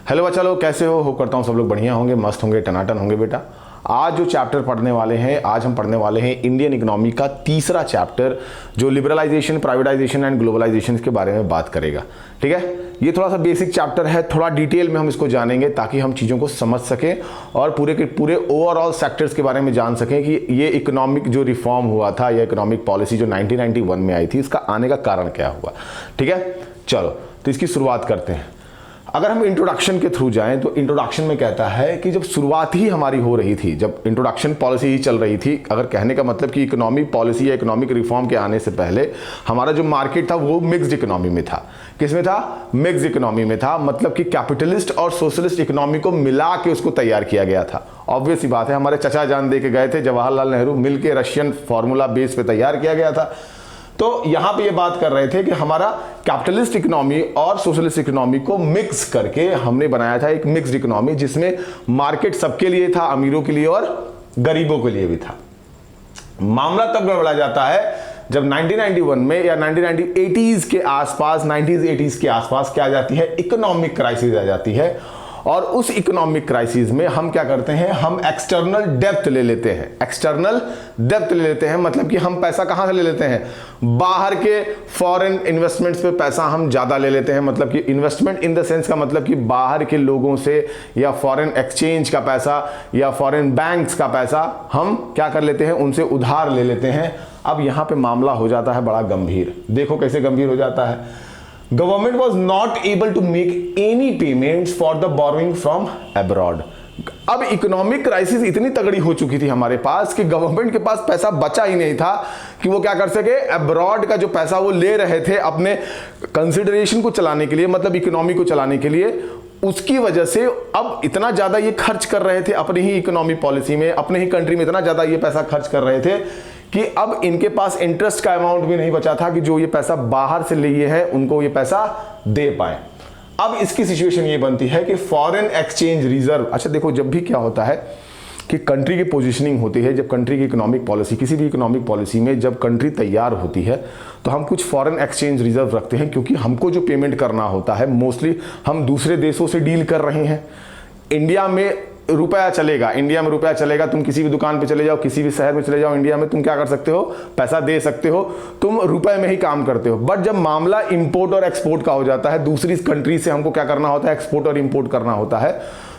Hello बच्चा लोग, कैसे हो करता हूँ सब लोग बढ़िया होंगे, मस्त होंगे, टनाटन होंगे। बेटा आज जो चैप्टर पढ़ने वाले हैं, आज हम पढ़ने वाले हैं इंडियन इकोनॉमी का तीसरा चैप्टर जो लिबरलाइजेशन, प्राइवेटाइजेशन एंड ग्लोबलाइजेशन के बारे में बात करेगा। ठीक है, ये थोड़ा सा बेसिक चैप्टर है, थोड़ा डिटेल में हम इसको जानेंगे ताकि हम चीज़ों को समझ सकें और पूरे के पूरे ओवरऑल सेक्टर्स के बारे में जान सकें कि ये इकोनॉमिक जो रिफॉर्म हुआ था या इकोनॉमिक पॉलिसी जो 1991 में आई थी, इसका आने का कारण क्या हुआ। ठीक है, चलो तो इसकी शुरुआत करते हैं। अगर हम इंट्रोडक्शन के थ्रू जाएं तो इंट्रोडक्शन में कहता है कि जब शुरुआत ही हमारी हो रही थी, जब इंट्रोडक्शन पॉलिसी ही चल रही थी, अगर कहने का मतलब कि इकोनॉमिक पॉलिसी या इकोनॉमिक रिफॉर्म के आने से पहले हमारा जो मार्केट था वो मिक्स्ड इकोनॉमी में था। किसमें था? मिक्स्ड इकोनॉमी में था, मतलब कि कैपिटलिस्ट और सोशलिस्ट इकोनॉमी को मिला के उसको तैयार किया गया था। ऑब्वियस सी बात है, हमारे चचा जान दे के गए थे जवाहरलाल नेहरू, मिलके रशियन फॉर्मूला बेस पे तैयार किया गया था। तो यहां पे ये बात कर रहे थे कि हमारा कैपिटलिस्ट इकोनॉमी और सोशलिस्ट इकोनॉमी को मिक्स करके हमने बनाया था एक मिक्स्ड इकोनॉमी, जिसमें मार्केट सबके लिए था, अमीरों के लिए और गरीबों के लिए भी था। मामला तब गड़बड़ा जाता है जब 1991 में या 1980s के आसपास, 90s-80s के आसपास क्या आ जाती है? इकोनॉमिक क्राइसिस आ जाती है। और उस इकोनॉमिक क्राइसिस में हम क्या करते हैं? हम एक्सटर्नल डेप्थ ले लेते हैं। एक्सटर्नल डेप्थ ले लेते हैं मतलब कि हम पैसा कहां से ले लेते हैं? बाहर के फॉरेन इन्वेस्टमेंट्स पे पैसा हम ज्यादा ले लेते हैं। मतलब कि इन्वेस्टमेंट इन द सेंस का मतलब कि बाहर के लोगों से या फॉरेन एक्सचेंज का पैसा या फॉरेन बैंक्स का पैसा हम क्या कर लेते हैं? उनसे उधार ले लेते हैं। अब यहां पे मामला हो जाता है बड़ा गंभीर। देखो कैसे गंभीर हो जाता है। Government was not able to make any payments for the borrowing from abroad। अब इकोनॉमिक क्राइसिस इतनी तगड़ी हो चुकी थी हमारे पास कि गवर्नमेंट के पास पैसा बचा ही नहीं था कि वो क्या कर सके? अब्रॉड का जो पैसा वो ले रहे थे अपने कंसिडरेशन को चलाने के लिए, मतलब इकोनॉमी को चलाने के लिए, उसकी वजह से अब इतना ज्यादा ये खर्च कर रहे थे अपनी ही इकोनॉमी पॉलिसी में, अपने ही कंट्री में इतना ज्यादा ये पैसा खर्च कर रहे थे कि अब इनके पास इंटरेस्ट का अमाउंट भी नहीं बचा था कि जो ये पैसा बाहर से लिए हैं उनको ये पैसा दे पाए। अब इसकी सिचुएशन ये बनती है कि फॉरेन एक्सचेंज रिजर्व। अच्छा देखो, जब भी क्या होता है कि कंट्री की पोजीशनिंग होती है, जब कंट्री की इकोनॉमिक पॉलिसी, किसी भी इकोनॉमिक पॉलिसी में जब कंट्री तैयार होती है तो हम कुछ फॉरेन एक्सचेंज रिजर्व रखते हैं, क्योंकि हमको जो पेमेंट करना होता है मोस्टली हम दूसरे देशों से डील कर रहे हैं। इंडिया में रुपया चलेगा, इंडिया में रुपया चलेगा, तुम किसी भी दुकान पे चले जाओ, किसी भी शहर में चले जाओ इंडिया में, तुम क्या कर सकते हो? पैसा दे सकते हो, तुम रुपए में ही काम करते हो। बट जब मामला इंपोर्ट और एक्सपोर्ट का हो जाता है, दूसरी कंट्री से हमको क्या करना होता है? एक्सपोर्ट और इंपोर्ट करना होता है,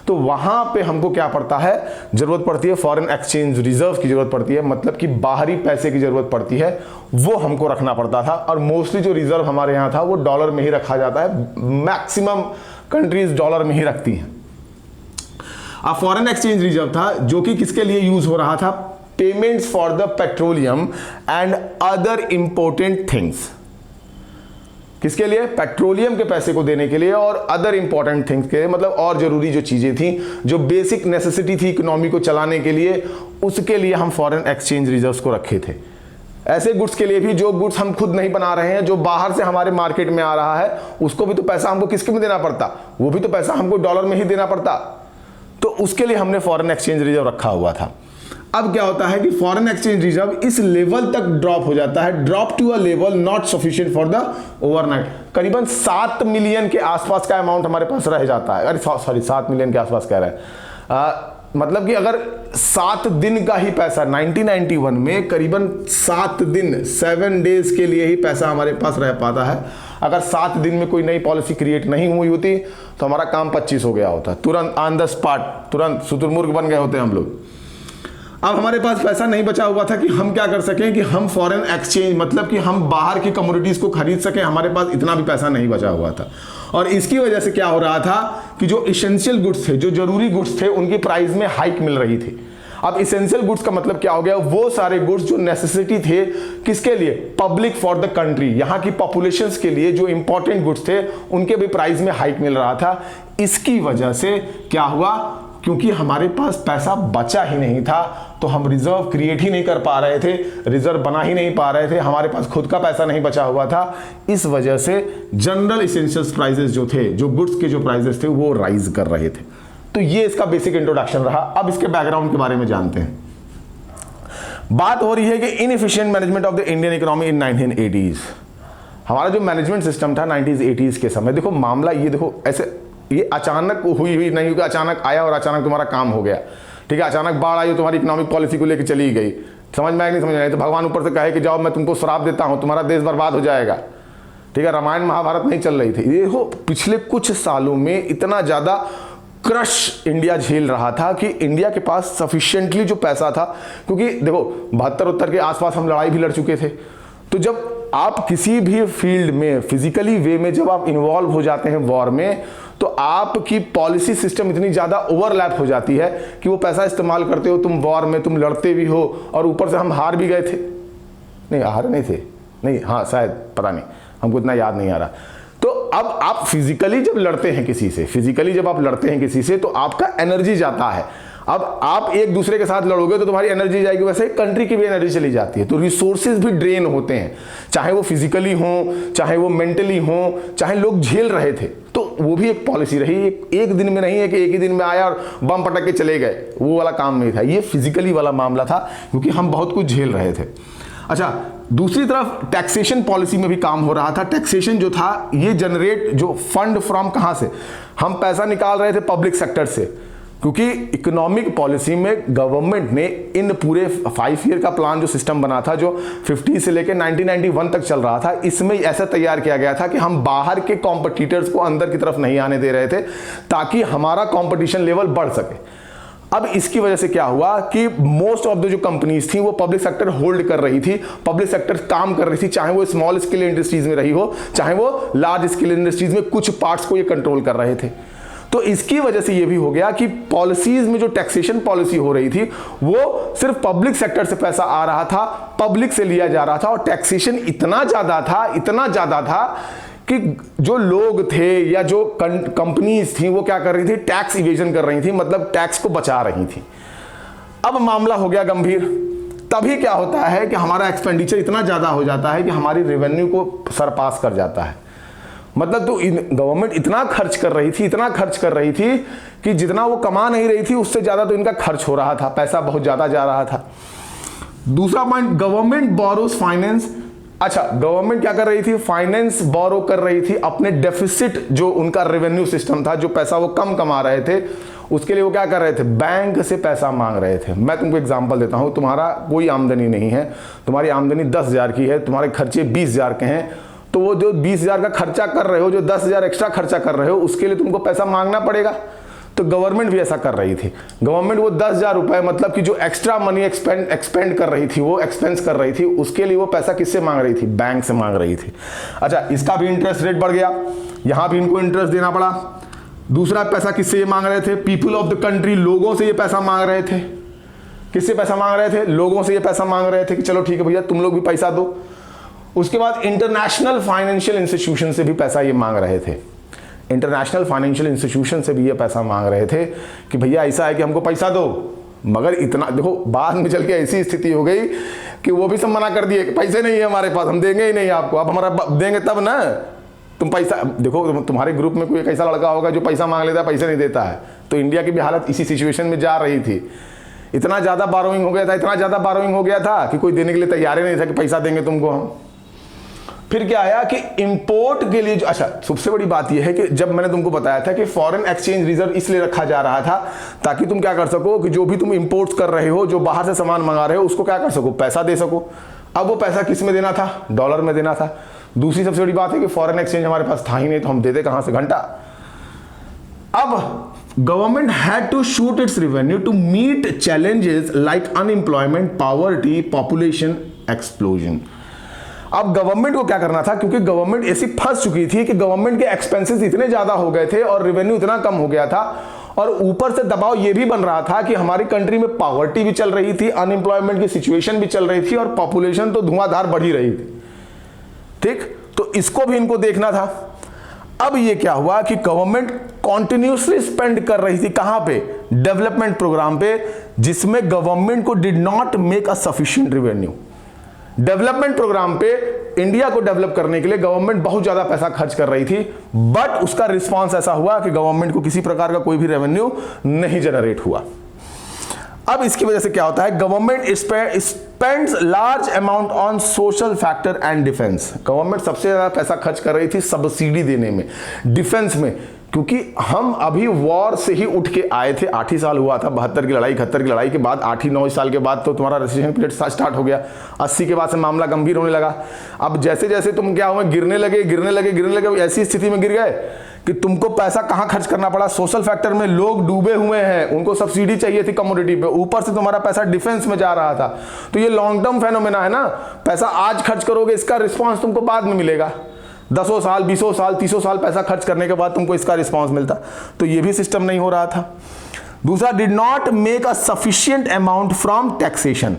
तो वहां पे हमको क्या पड़ता है? जरूरत पड़ती है फॉरेन एक्सचेंज रिजर्व की जरूरत पड़ती है, मतलब कि बाहरी पैसे की जरूरत पड़ती है, वो हमको रखना पड़ता था। और मोस्टली जो रिजर्व हमारे यहाँ था वो डॉलर में ही रखा जाता है, मैक्सिमम कंट्रीज डॉलर में ही रखती हैं। अब फॉरेन एक्सचेंज रिजर्व था जो कि किसके लिए यूज हो रहा था? Payments for the petroleum and other important things. किसके लिए? पेट्रोलियम के पैसे को देने के लिए और अदर इंपॉर्टेंट थिंग्स के लिए, मतलब और जरूरी जो चीजें थी, जो बेसिक नेसेसिटी थी इकोनॉमी को चलाने के लिए, उसके लिए हम फॉरेन एक्सचेंज रिजर्व्स को रखे थे। ऐसे गुड्स के लिए भी जो गुड्स हम खुद नहीं बना रहे हैं, जो बाहर से हमारे मार्केट में आ रहा है, उसको भी तो पैसा हमको किसके में देना पड़ता? वो भी तो पैसा हमको डॉलर में ही देना पड़ता। तो उसके लिए हमने फॉरेन एक्सचेंज रिजर्व रखा हुआ था। अब क्या होता है कि फॉरेन एक्सचेंज रिजर्व इस लेवल तक ड्रॉप हो जाता है, drop to a level not sufficient for the overnight. करीबन 7 मिलियन के आसपास का अमाउंट हमारे पास रह जाता है। अरे सॉरी, 7 मिलियन के आसपास कह रहे हैं, मतलब कि अगर 7 दिन का ही पैसा 1991 में करीबन 7 दिन, 7 डेज के लिए ही पैसा हमारे पास रह पाता है। अगर 7 दिन में कोई नई पॉलिसी क्रिएट नहीं हुई होती तो हमारा काम 25 हो गया होता, तुरंत ऑन द स्पॉट, तुरंत शुतुरमुर्ग बन गए होते हम लोग। अब हमारे पास पैसा नहीं बचा हुआ था कि हम क्या कर सकें कि हम फॉरेन एक्सचेंज, मतलब कि हम बाहर की कमोडिटीज को खरीद सकें, हमारे पास इतना भी पैसा नहीं बचा हुआ था। और इसकी वजह से क्या हो रहा था कि जो इसेंशियल गुड्स थे, जो जरूरी गुड्स थे, उनकी प्राइस में हाइक मिल रही थी। अब इसेंशियल गुड्स का मतलब क्या हो गया? वो सारे गुड्स जो नेसेसिटी थे, किसके लिए? पब्लिक फॉर द कंट्री, यहाँ की पॉपुलेशन के लिए जो इंपॉर्टेंट गुड्स थे, उनके भी प्राइस में हाइक मिल रहा था। इसकी वजह से क्या हुआ? क्योंकि हमारे पास पैसा बचा ही नहीं था तो हम रिजर्व क्रिएट ही नहीं कर पा रहे थे, रिजर्व बना ही नहीं पा रहे थे, हमारे पास खुद का पैसा नहीं बचा हुआ था। इस वजह से जनरल इसेंशियल्स प्राइसेस जो थे, जो गुड्स के जो प्राइसेस थे, वो राइज कर रहे थे। तो ये इसका बेसिक इंट्रोडक्शन रहा। अब इसके बैकग्राउंड के बारे में जानते हैं। बात हो रही है कि inefficient management of the Indian economy in 1980s। हमारा जो मैनेजमेंट सिस्टम था 1980s के समय, देखो मामला ये, देखो ऐसे ये अचानक हुई नहीं कि अचानक आया और अचानक तुम्हारा काम हो गया, ठीक है। अचानक बाढ़ आई, तुम्हारी इकोनॉमिक पॉलिसी को लेकर चली गई, समझ में आए नहीं समझ में आए, तो भगवान ऊपर से कहे कि जाओ मैं तुमको श्राप देता हूं, तुम्हारा देश बर्बाद हो जाएगा, ठीक है। रामायण महाभारत नहीं चल रही थी। ये हो पिछले कुछ सालों में इतना ज़्यादा क्रश इंडिया झेल रहा था कि इंडिया के पास सफिशिएंटली जो पैसा था, क्योंकि देखो 72-73 के आसपास हम लड़ाई भी लड़ चुके थे। तो जब आप किसी भी फील्ड में फिजिकली वे में जब आप इन्वॉल्व हो जाते हैं वॉर में, तो आपकी पॉलिसी सिस्टम इतनी ज़्यादा ओवरलैप हो जाती है कि वो पैसा इस्तेमाल करते हो तुम वॉर में, तुम लड़ते भी हो, और ऊपर से हम हार भी गए थे, नहीं हार नहीं थे, नहीं हाँ शायद, पता नहीं, हमको इतना याद नहीं आ रहा। तो अब आप फिजिकली जब लड़ते हैं किसी से, फिजिकली जब आप लड़ते हैं किसी से, तो आपका एनर्जी जाता है। अब आप एक दूसरे के साथ लड़ोगे तो तुम्हारी एनर्जी जाएगी, वैसे कंट्री की भी एनर्जी चली जाती है, तो रिसोर्सेज भी ड्रेन होते हैं, चाहे वो फिजिकली हो, चाहे वो मेंटली हो, चाहे लोग झेल रहे थे। तो वो भी एक पॉलिसी रही, एक दिन में नहीं है कि एक ही दिन में आया और बम पटक के चले गए, वो वाला काम नहीं था, ये फिजिकली वाला मामला था, क्योंकि हम बहुत कुछ झेल रहे थे। अच्छा, दूसरी तरफ टैक्सेशन पॉलिसी में भी काम हो रहा था। टैक्सेशन जो था ये जनरेट जो फंड फ्रॉम कहां से, हम पैसा निकाल रहे थे पब्लिक सेक्टर से, क्योंकि इकोनॉमिक पॉलिसी में गवर्नमेंट ने इन पूरे 5 ईयर का प्लान जो सिस्टम बना था, जो 50 से लेकर 1991 तक चल रहा था, इसमें ऐसा तैयार किया गया था कि हम बाहर के कॉम्पिटिटर्स को अंदर की तरफ नहीं आने दे रहे थे, ताकि हमारा कॉम्पिटिशन लेवल बढ़ सके। अब इसकी वजह से क्या हुआ कि मोस्ट ऑफ द जो कंपनीज थी वो पब्लिक सेक्टर होल्ड कर रही थी, पब्लिक सेक्टर काम कर रही थी, चाहे वो स्मॉल स्केल इंडस्ट्रीज में रही हो, चाहे वो लार्ज स्केल इंडस्ट्रीज में, कुछ पार्ट्स को ये कंट्रोल कर रहे थे। तो इसकी वजह से ये भी हो गया कि पॉलिसीज में जो टैक्सेशन पॉलिसी हो रही थी वो सिर्फ पब्लिक सेक्टर से पैसा आ रहा था, पब्लिक से लिया जा रहा था, और टैक्सेशन इतना ज्यादा था कि जो लोग थे या जो कंपनीज थी वो क्या कर रही थी, टैक्स इवेजन कर रही थी, मतलब टैक्स को बचा रही थी। अब मामला हो गया गंभीर। तभी क्या होता है कि हमारा एक्सपेंडिचर इतना ज्यादा हो जाता है कि हमारी रेवेन्यू को सरपास कर जाता है। मतलब तो गवर्नमेंट इतना खर्च कर रही थी कि जितना वो कमा नहीं रही थी उससे ज्यादा तो इनका खर्च हो रहा था, पैसा बहुत ज्यादा जा रहा था। दूसरा पॉइंट, गवर्नमेंट बोरोस फाइनेंस। अच्छा, गवर्नमेंट क्या कर रही थी, फाइनेंस बोरो कर रही थी अपने डेफिसिट, जो उनका रेवेन्यू सिस्टम था, जो पैसा वो कम कमा रहे थे, उसके लिए वो क्या कर रहे थे, बैंक से पैसा मांग रहे थे। मैं तुमको एग्जांपल देता हूं, तुम्हारा कोई आमदनी नहीं है, तुम्हारी आमदनी 10,000 की है, तुम्हारे खर्चे 20,000 के हैं, तो वो जो 20,000 का खर्चा कर रहे हो, जो 10,000 एक्स्ट्रा खर्चा कर रहे हो, उसके लिए तुमको पैसा मांगना पड़ेगा। तो गवर्नमेंट भी ऐसा कर रही थी। गवर्नमेंट वो 10,000 रुपए, मतलब कि जो एक्स्ट्रा मनी एक्सपेंड कर रही थी, वो एक्सपेंस कर रही थी, उसके लिए वो पैसा किससे मांग रही थी, बैंक से मांग रही थी। अच्छा, इसका भी इंटरेस्ट रेट बढ़ गया, यहां भी इनको इंटरेस्ट देना पड़ा। दूसरा पैसा किससे ये मांग रहे थे, पीपल ऑफ द कंट्री, लोगों से ये पैसा मांग रहे थे। किससे पैसा मांग रहे थे, लोगों से ये पैसा मांग रहे थे कि चलो ठीक है भैया तुम लोग भी पैसा दो। उसके बाद इंटरनेशनल फाइनेंशियल इंस्टीट्यूशन से भी पैसा ये मांग रहे थे, इंटरनेशनल फाइनेंशियल इंस्टीट्यूशन से भी ये पैसा मांग रहे थे कि भैया ऐसा है कि हमको पैसा दो। मगर इतना देखो, बाद में चल के ऐसी स्थिति हो गई कि वो भी सब मना कर दिए कि पैसे नहीं है हमारे पास, हम देंगे ही नहीं आपको, अब हमारा देंगे तब ना तुम पैसा। देखो तुम्हारे ग्रुप में कोई एक ऐसा लड़का होगा जो पैसा मांग लेता है, पैसे नहीं देता है। तो इंडिया की भी हालत इसी सिचुएशन में जा रही थी। इतना ज्यादा बारोइंग हो गया था कि कोई देने के लिए तैयार ही नहीं था कि पैसा देंगे तुमको हम। फिर क्या आया कि इंपोर्ट के लिए जो, अच्छा सबसे बड़ी बात यह है कि जब मैंने तुमको बताया था कि फॉरेन एक्सचेंज रिजर्व इसलिए रखा जा रहा था ताकि तुम क्या कर सको कि जो भी तुम इंपोर्ट्स कर रहे हो, जो बाहर से सामान मंगा रहे हो, उसको क्या कर सको, पैसा दे सको। अब वो पैसा किस में देना था, डॉलर में देना था। दूसरी सबसे बड़ी बात है कि फॉरेन एक्सचेंज हमारे पास था ही नहीं, तो हम देते कहां से घंटा। अब government had to shoot its revenue to meet challenges like unemployment, poverty, population explosion. अब गवर्नमेंट को क्या करना था, क्योंकि गवर्नमेंट ऐसी फंस चुकी थी कि गवर्नमेंट के एक्सपेंसेस इतने ज्यादा हो गए थे और रेवेन्यू इतना कम हो गया था, और ऊपर से दबाव यह भी बन रहा था कि हमारी कंट्री में पॉवर्टी भी चल रही थी, अनएम्प्लॉयमेंट की सिचुएशन भी चल रही थी, और पॉपुलेशन तो धुआंधार बढ़ ही रही थी। ठीक, तो इसको भी इनको देखना था। अब ये क्या हुआ कि गवर्नमेंट कॉन्टिन्यूसली स्पेंड कर रही थी कहां पे, डेवलपमेंट प्रोग्राम पे, जिसमें गवर्नमेंट को did not make a sufficient revenue. Development program पे इंडिया को डेवलप करने के लिए गवर्नमेंट बहुत ज्यादा पैसा खर्च कर रही थी, बट उसका रिस्पांस ऐसा हुआ कि गवर्नमेंट को किसी प्रकार का कोई भी रेवेन्यू नहीं जनरेट हुआ। अब इसकी वजह से क्या होता है, government spends large amount on social factor and defence. Government सबसे ज्यादा पैसा खर्च कर रही थी सब्सिडी देने में, डिफेंस में, क्योंकि हम अभी वॉर से ही उठ के आए थे। 8 ही साल हुआ था, 72 की लड़ाई 71 की लड़ाई के बाद 8 ही 9 साल के बाद तो तुम्हारा रिसेशन पीरियड स्टार्ट हो गया। 80 के बाद से मामला गंभीर होने लगा। अब जैसे जैसे तुम क्या हुए, गिरने लगे, ऐसी स्थिति में गिर गए कि तुमको पैसा कहां खर्च करना पड़ा। सोशल फैक्टर में लोग डूबे हुए हैं, उनको सब्सिडी चाहिए थी कमोडिटी पे, ऊपर से तुम्हारा पैसा डिफेंस में जा रहा था। तो ये लॉन्ग टर्म फेनोमेना है ना, पैसा आज खर्च करोगे, इसका रिस्पॉन्स तुमको बाद में मिलेगा। 10 साल 20 साल 30 साल पैसा खर्च करने के बाद तुमको इसका रिस्पॉन्स मिलता। तो ये भी सिस्टम नहीं हो रहा था। दूसरा, did not make a sufficient amount from taxation.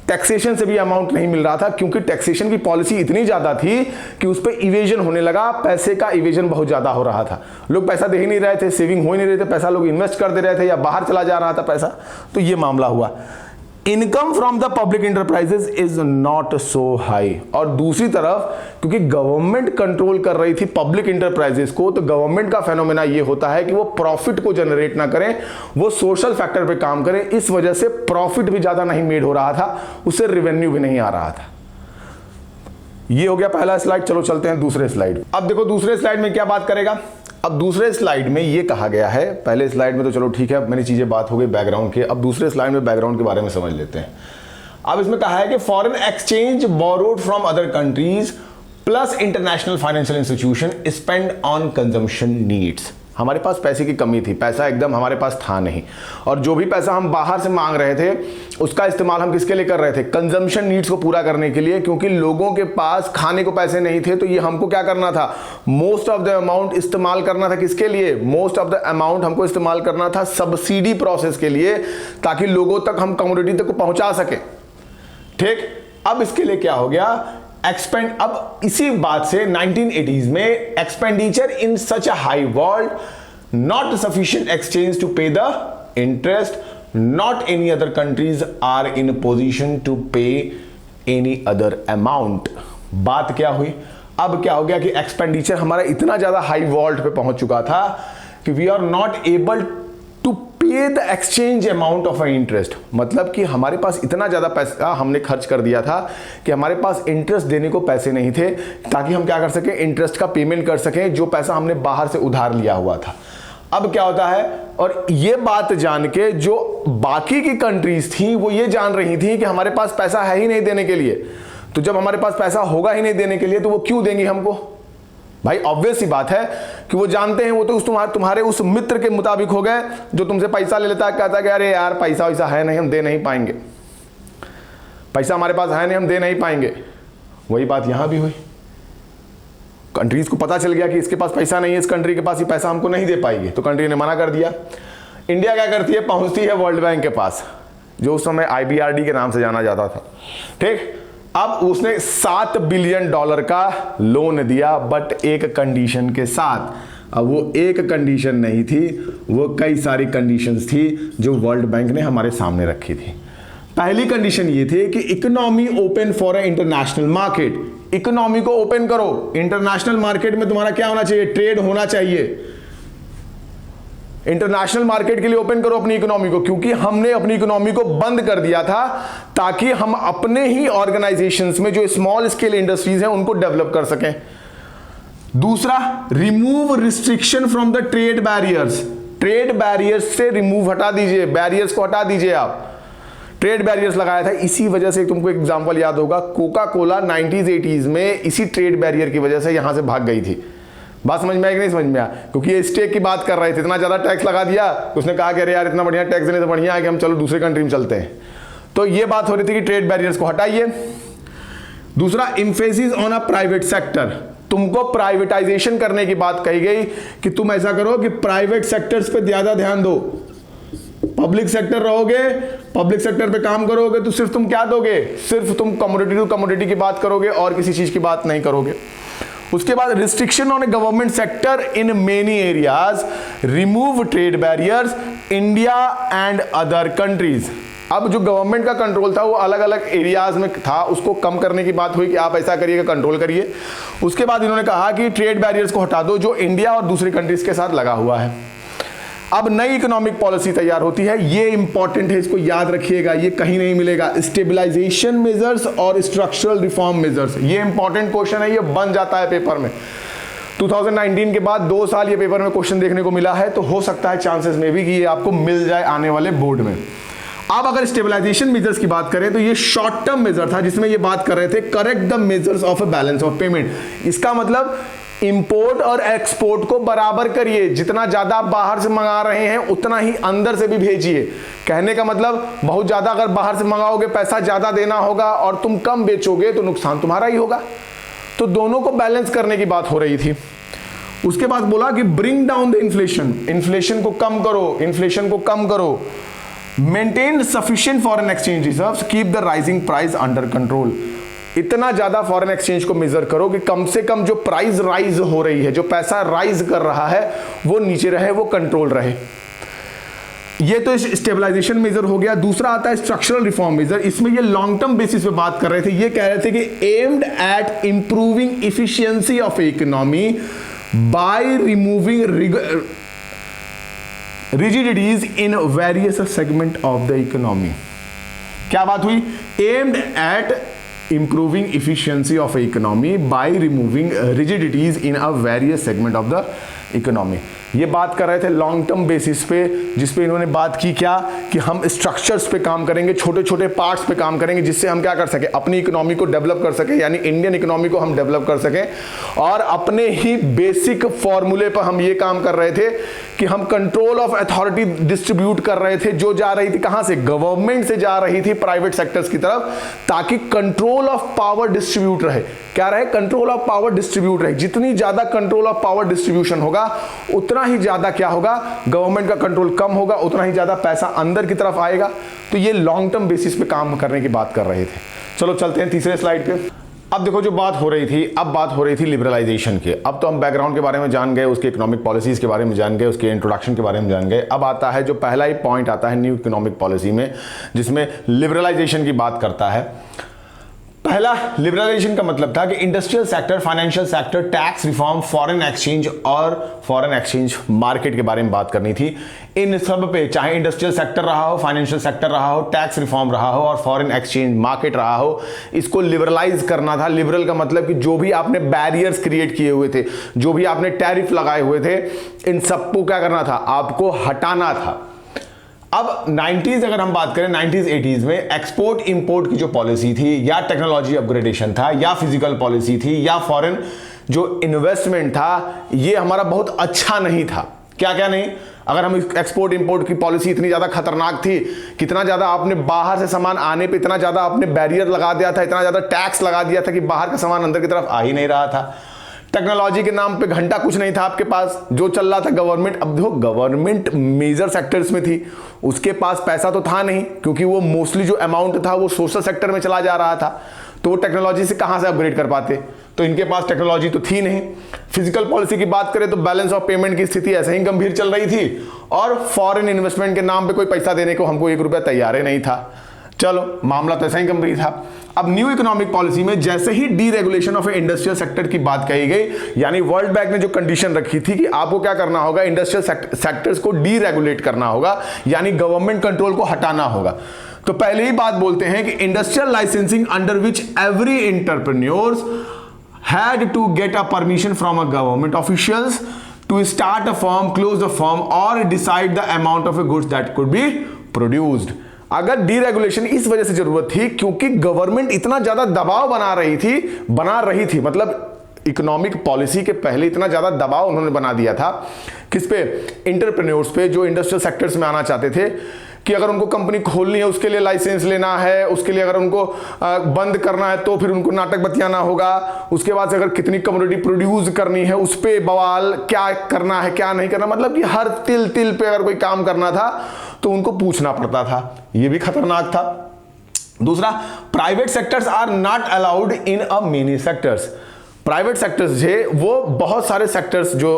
Taxation से भी अमाउंट नहीं मिल रहा था, क्योंकि टैक्सेशन की पॉलिसी इतनी ज्यादा थी कि उस पर इवेजन होने लगा। पैसे का इवेजन बहुत ज्यादा हो रहा था, लोग पैसा दे ही नहीं रहे थे, सेविंग हो ही नहीं रहे थे, पैसा लोग इन्वेस्ट कर दे रहे थे या बाहर चला जा रहा था पैसा। तो ये मामला हुआ। Income from the public enterprises is not so high. और दूसरी तरफ क्योंकि गवर्नमेंट कंट्रोल कर रही थी पब्लिक इंटरप्राइजेस को, तो गवर्नमेंट का फेनोमेना ये होता है कि वो प्रॉफिट को जनरेट ना करें, वो सोशल फैक्टर पे काम करें। इस वजह से प्रॉफिट भी ज्यादा नहीं मेड हो रहा था, उससे रेवेन्यू भी नहीं आ रहा था। ये हो गया पहला स्लाइड। चलो चलते हैं दूसरे स्लाइड। अब देखो दूसरे स्लाइड में क्या बात करेगा। अब दूसरे स्लाइड में ये कहा गया है, पहले स्लाइड में तो चलो ठीक है मैंने चीजें बात हो गई बैकग्राउंड के, अब दूसरे स्लाइड में बैकग्राउंड के बारे में समझ लेते हैं। अब इसमें कहा है कि foreign exchange borrowed from other countries plus international financial institution spend on consumption needs. हमारे पास पैसे की कमी थी, पैसा एकदम हमारे पास था नहीं, और जो भी पैसा हम बाहर से मांग रहे थे उसका इस्तेमाल हम किसके लिए कर रहे थे, कंजम्पशन नीड्स को पूरा करने के लिए। क्योंकि लोगों के पास खाने को पैसे नहीं थे, तो ये हमको क्या करना था, मोस्ट ऑफ द अमाउंट इस्तेमाल करना था किसके लिए, मोस्ट ऑफ द अमाउंट हमको इस्तेमाल करना था सब्सिडी प्रोसेस के लिए, ताकि लोगों तक हम कमोडिटी तक पहुंचा सके। ठीक, अब इसके लिए क्या हो गया, एक्सपेंड। अब इसी बात से 1980s में expenditure in such a high world, not sufficient exchange to pay the interest, not any other countries are in position to pay any other amount. बात क्या हुई, अब क्या हो गया कि एक्सपेंडिचर हमारा इतना ज्यादा हाई वॉल्ट पे पहुंच चुका था कि we are not able to pay the exchange amount of interest. मतलब कि हमारे पास इतना ज्यादा पैसा हमने खर्च कर दिया था कि हमारे पास इंटरेस्ट देने को पैसे नहीं थे, ताकि हम क्या कर सके, इंटरेस्ट का पेमेंट कर सकें जो पैसा हमने बाहर से उधार लिया हुआ था। अब क्या होता है, और ये बात जान के जो बाकी की कंट्रीज थी वो ये जान रही थी कि हमारे पास पैसा है ही नहीं देने के लिए। तो जब हमारे पास पैसा होगा ही नहीं देने के लिए तो वो क्यों देंगे हमको। भाई ऑब्वियस सी बात है कि वो जानते हैं, वो तो तुम्हारे उस मित्र के मुताबिक हो गए जो तुमसे पैसा ले लेता है, कहता है कि अरे यार पैसा वैसा है नहीं, हम दे नहीं पाएंगे, पैसा हमारे पास है नहीं, हम दे नहीं पाएंगे। वही बात यहां भी हुई। कंट्रीज को पता चल गया कि इसके पास पैसा नहीं है, इस कंट्री के पास ये पैसा हमको नहीं दे पाएगी, तो कंट्री ने मना कर दिया। इंडिया क्या करती है, पहुंचती है वर्ल्ड बैंक के पास, जो उस समय IBRD के नाम से जाना जाता था। ठीक, अब उसने $7 बिलियन का लोन दिया, बट एक कंडीशन के साथ। अब वो एक कंडीशन नहीं थी, वो कई सारी कंडीशंस थी जो वर्ल्ड बैंक ने हमारे सामने रखी थी। पहली कंडीशन ये थी कि economy open for a international market. Economy को ओपन करो, इंटरनेशनल मार्केट में तुम्हारा क्या होना चाहिए, ट्रेड होना चाहिए। इंटरनेशनल मार्केट के लिए ओपन करो अपनी इकोनॉमी को, क्योंकि हमने अपनी इकोनॉमी को बंद कर दिया था ताकि हम अपने ही ऑर्गेनाइजेशंस में जो स्मॉल स्केल इंडस्ट्रीज हैं उनको डेवलप कर सकें। दूसरा, remove restriction from the trade barriers. Trade barriers से रिमूव हटा दीजिए, बैरियर्स को हटा दीजिए। आप ट्रेड बैरियर्स लगाया था, इसी वजह से तुमको एग्जांपल याद होगा, कोका कोला 90s 80s में इसी ट्रेड बैरियर की वजह से यहां से भाग गई थी। बात समझ में आया कि नहीं समझ में आया, क्योंकि ये स्टेक की बात कर रहे थे, इतना ज्यादा टैक्स लगा दिया, उसने कहा कि अरे यार इतना बढ़िया टैक्स देने से बढ़िया है कि हम चलो दूसरे कंट्री में चलते हैं। तो ये बात हो रही थी कि ट्रेड बैरियर्स को हटाइए। दूसरा, emphasis on a private sector. तुमको प्राइवेटाइजेशन करने की बात कही गई कि तुम ऐसा करो कि प्राइवेट सेक्टर्स पे ज्यादा ध्यान दो। पब्लिक सेक्टर रहोगे, पब्लिक सेक्टर पे काम करोगे तो सिर्फ तुम क्या दोगे, सिर्फ तुम कमोडिटी टू कमोडिटी की बात करोगे और किसी चीज की बात नहीं करोगे। उसके बाद restriction on A government sector in many areas, remove trade barriers, India and other countries. अब जो गवर्नमेंट का कंट्रोल था वो अलग अलग एरियाज में था, उसको कम करने की बात हुई कि आप ऐसा करिएगा, कंट्रोल करिए। उसके बाद इन्होंने कहा कि ट्रेड बैरियर्स को हटा दो जो इंडिया और दूसरी कंट्रीज के साथ लगा हुआ है। अब नई इकोनॉमिक पॉलिसी तैयार होती है, ये इंपॉर्टेंट है, इसको याद रखिएगा, ये कहीं नहीं मिलेगा। स्टेबलाइजेशन मेजर्स और स्ट्रक्चरल रिफॉर्म मेजर्स, ये इंपॉर्टेंट क्वेश्चन है, ये बन जाता है पेपर में। 2019 के बाद 2 साल ये पेपर में क्वेश्चन देखने को मिला है, तो हो सकता है चांसेस में भी कि ये आपको मिल जाए आने वाले बोर्ड में। अब अगर स्टेबलाइजेशन मेजर्स की बात करें तो ये शॉर्ट टर्म मेजर था, जिसमें ये बात कर रहे थे correct the measures of a balance of payment. इसका मतलब इंपोर्ट और एक्सपोर्ट को बराबर करिए, जितना ज्यादा आप बाहर से मंगा रहे हैं उतना ही अंदर से भी भेजिए। कहने का मतलब बहुत ज्यादा अगर बाहर से मंगाओगे पैसा ज्यादा देना होगा और तुम कम बेचोगे तो नुकसान तुम्हारा ही होगा। तो दोनों को बैलेंस करने की बात हो रही थी। उसके बाद बोला कि bring down the inflation, inflation को कम करो, इन्फ्लेशन को कम करो। Maintain sufficient foreign exchange reserves, keep the rising price under control. इतना ज्यादा फॉरेन एक्सचेंज को मेजर करो कि कम से कम जो प्राइस राइज हो रही है, जो पैसा राइज कर रहा है वो नीचे रहे, वो कंट्रोल रहे। ये तो स्टेबलाइजेशन मेजर हो गया। दूसरा आता है स्ट्रक्चरल रिफॉर्म मेजर। इसमें ये लॉन्ग टर्म बेसिस पे बात कर रहे थे। ये कह रहे थे कि aimed at improving efficiency of economy by removing rigidities in various segment of the economy. क्या बात हुई? Aimed at improving efficiency of economy by removing rigidities in a various segment of the economy. ये बात कर रहे थे long term basis पे, जिसपे इन्होंने बात की क्या कि हम स्ट्रक्चर्स पे काम करेंगे, छोटे छोटे पार्ट्स पे काम करेंगे, जिससे हम क्या कर सके, अपनी इकोनॉमी को डेवलप कर सके, यानी इंडियन इकोनॉमी को हम डेवलप कर सकें। और अपने ही बेसिक फॉर्मूले पर हम ये काम कर रहे थे कि हम कंट्रोल ऑफ अथॉरिटी डिस्ट्रीब्यूट कर रहे थे, जो जा रही थी कहां से, गवर्नमेंट से जा रही थी प्राइवेट सेक्टर्स की तरफ, ताकि कंट्रोल ऑफ पावर डिस्ट्रीब्यूट रहे। क्या रहे? कंट्रोल ऑफ पावर डिस्ट्रीब्यूट रहे। जितनी ज्यादा कंट्रोल ऑफ पावर डिस्ट्रीब्यूशन होगा उतना ही ज्यादा क्या होगा, गवर्नमेंट का कंट्रोल कम होगा, उतना ही ज्यादा पैसा अंदर की तरफ आएगा। तो ये लॉन्ग टर्म बेसिस पे काम करने की बात कर रहे थे। चलो चलते हैं तीसरे स्लाइड पे। अब देखो जो बात हो रही थी, अब बात हो रही थी लिबरलाइजेशन की। अब तो हम बैकग्राउंड के बारे में जान गए, उसके इकोनॉमिक पॉलिसीज के बारे में जान गए, उसके इंट्रोडक्शन के बारे में जान गए। अब आता है जो पहला ही पॉइंट आता है न्यू इकोनॉमिक पॉलिसी में, जिसमें लिबरलाइजेशन की बात करता है। पहला लिबरलाइजेशन का मतलब था कि industrial sector, financial sector, tax reform, foreign exchange और फॉरेन एक्सचेंज मार्केट के बारे में बात करनी थी। इन सब पे, चाहे इंडस्ट्रियल सेक्टर रहा हो, फाइनेंशियल सेक्टर रहा हो, टैक्स रिफॉर्म रहा हो और फॉरेन एक्सचेंज मार्केट रहा हो, इसको लिबरलाइज करना था। लिबरल का मतलब कि जो भी आपने बैरियर्स क्रिएट किए हुए थे, जो भी आपने टैरिफ लगाए हुए थे, इन सबको क्या करना था, आपको हटाना था। अब 90s अगर हम बात करें, 90s 80s में एक्सपोर्ट इंपोर्ट की जो पॉलिसी थी, या टेक्नोलॉजी अपग्रेडेशन था, या फिजिकल पॉलिसी थी, या फॉरेन जो इन्वेस्टमेंट था, ये हमारा बहुत अच्छा नहीं था। क्या क्या नहीं? अगर हम एक्सपोर्ट इंपोर्ट की पॉलिसी इतनी ज्यादा खतरनाक थी, कितना ज्यादा आपने बाहर से सामान आने पे इतना ज्यादा आपने बैरियर लगा दिया था, इतना ज्यादा टैक्स लगा दिया था कि बाहर का सामान अंदर की तरफ आ ही नहीं रहा था। टेक्नोलॉजी के नाम पे घंटा कुछ नहीं था आपके पास, जो चल रहा था गवर्नमेंट। अब देखो गवर्नमेंट मेजर सेक्टर्स में थी, उसके पास पैसा तो था नहीं, क्योंकि वो मोस्टली जो अमाउंट था वो सोशल सेक्टर में चला जा रहा था, तो वो टेक्नोलॉजी से कहां से अपग्रेड कर पाते, तो इनके पास टेक्नोलॉजी तो थी नहीं। फिजिकल पॉलिसी की बात करें तो बैलेंस ऑफ पेमेंट की स्थिति ऐसे ही गंभीर चल रही थी, और फॉरेन इन्वेस्टमेंट के नाम पे कोई पैसा देने को हमको 1 रुपया तैयार ही नहीं था। चलो मामला तो ऐसा ही गंभीर था। अब न्यू इकोनॉमिक पॉलिसी में जैसे ही डीरेगुलेशन ऑफ इंडस्ट्रियल सेक्टर की बात कही गई, यानी वर्ल्ड बैंक ने जो कंडीशन रखी थी कि आपको क्या करना होगा, इंडस्ट्रियल सेक्टर्स को डीरेगुलेट करना होगा, यानी गवर्नमेंट कंट्रोल को हटाना होगा। तो पहले ही बात बोलते हैं कि industrial licensing under which every entrepreneurs had to get a permission from a government officials to start a firm, close the firm or decide the amount of a goods that could be produced। अगर deregulation इस वजह से जरूरत थी क्योंकि government इतना ज्यादा दबाव बना रही थी, मतलब इकोनॉमिक पॉलिसी के पहले इतना ज्यादा दबाव उन्होंने बना दिया था किस पे, एंटरप्रेन्योर्स पे, जो इंडस्ट्रियल सेक्टर्स में आना चाहते थे, कि अगर उनको कंपनी खोलनी है उसके लिए लाइसेंस लेना है, उसके लिए अगर उनको बंद करना है तो फिर उनको नाटक बतियाना होगा, उसके बाद से अगर कितनी कमोडिटी प्रोड्यूस करनी है उस पे बवाल, क्या करना है क्या नहीं करना, मतलब कि हर तिल तिल पे अगर कोई काम करना था तो उनको पूछना पड़ता था। ये भी खतरनाक था। दूसरा, private sectors are not allowed in a many sectors. Private sectors थे वो बहुत सारे सेक्टर्स जो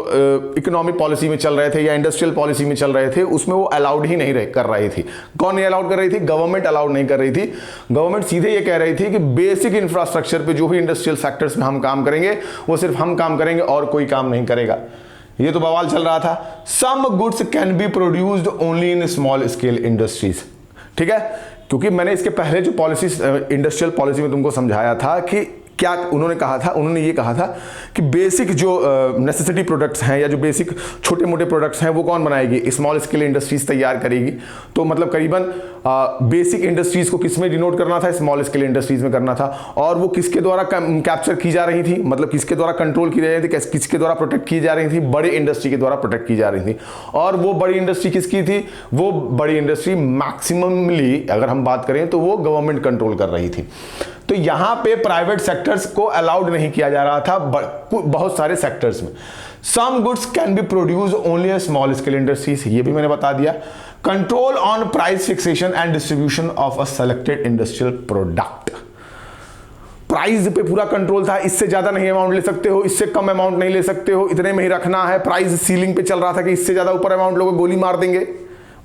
इकोनॉमिक पॉलिसी में चल रहे थे या इंडस्ट्रियल पॉलिसी में चल रहे थे, उसमें वो अलाउड ही नहीं कर रही थी। कौन नहीं अलाउड कर रही थी? गवर्नमेंट अलाउड नहीं कर रही थी। गवर्नमेंट सीधे ये कह रही थी कि बेसिक इंफ्रास्ट्रक्चर पे जो भी इंडस्ट्रियल सेक्टर्स में हम काम करेंगे वो सिर्फ हम काम करेंगे और कोई काम नहीं करेगा। ये तो बवाल चल रहा था। Some goods can be produced only in small scale industries. ठीक है, क्योंकि मैंने इसके पहले जो पॉलिसी इंडस्ट्रियल पॉलिसी में तुमको समझाया था कि क्या उन्होंने कहा था, उन्होंने ये कहा था कि बेसिक जो नेसेसिटी प्रोडक्ट्स हैं या जो बेसिक छोटे मोटे प्रोडक्ट्स हैं वो कौन बनाएगी, स्मॉल स्केल इंडस्ट्रीज तैयार करेगी। तो मतलब करीबन बेसिक इंडस्ट्रीज को किस में डिनोट करना था, स्मॉल स्केल इंडस्ट्रीज में करना था। और वो किसके द्वारा कैप्चर की जा रही थी, मतलब किसके द्वारा कंट्रोल की जा रही थी, किसके द्वारा प्रोटेक्ट की जा रही थी, बड़े इंडस्ट्री के द्वारा प्रोटेक्ट की जा रही थी। और वो बड़ी इंडस्ट्री किसकी थी, वो बड़ी इंडस्ट्री मैक्सिममली अगर हम बात करें तो वो गवर्नमेंट कंट्रोल कर रही थी। तो यहां पे प्राइवेट सेक्टर्स को अलाउड नहीं किया जा रहा था बहुत सारे सेक्टर्स में। Some goods can be produce only a small scale industries, ये भी मैंने बता दिया। Control on price fixation and distribution of a selected industrial product, price पे पूरा कंट्रोल था, इससे ज्यादा नहीं अमाउंट ले सकते हो, इससे कम अमाउंट नहीं ले सकते हो, इतने में ही रखना है। प्राइस सीलिंग पे चल रहा था कि इससे ज्यादा ऊपर अमाउंट लोग गोली मार देंगे,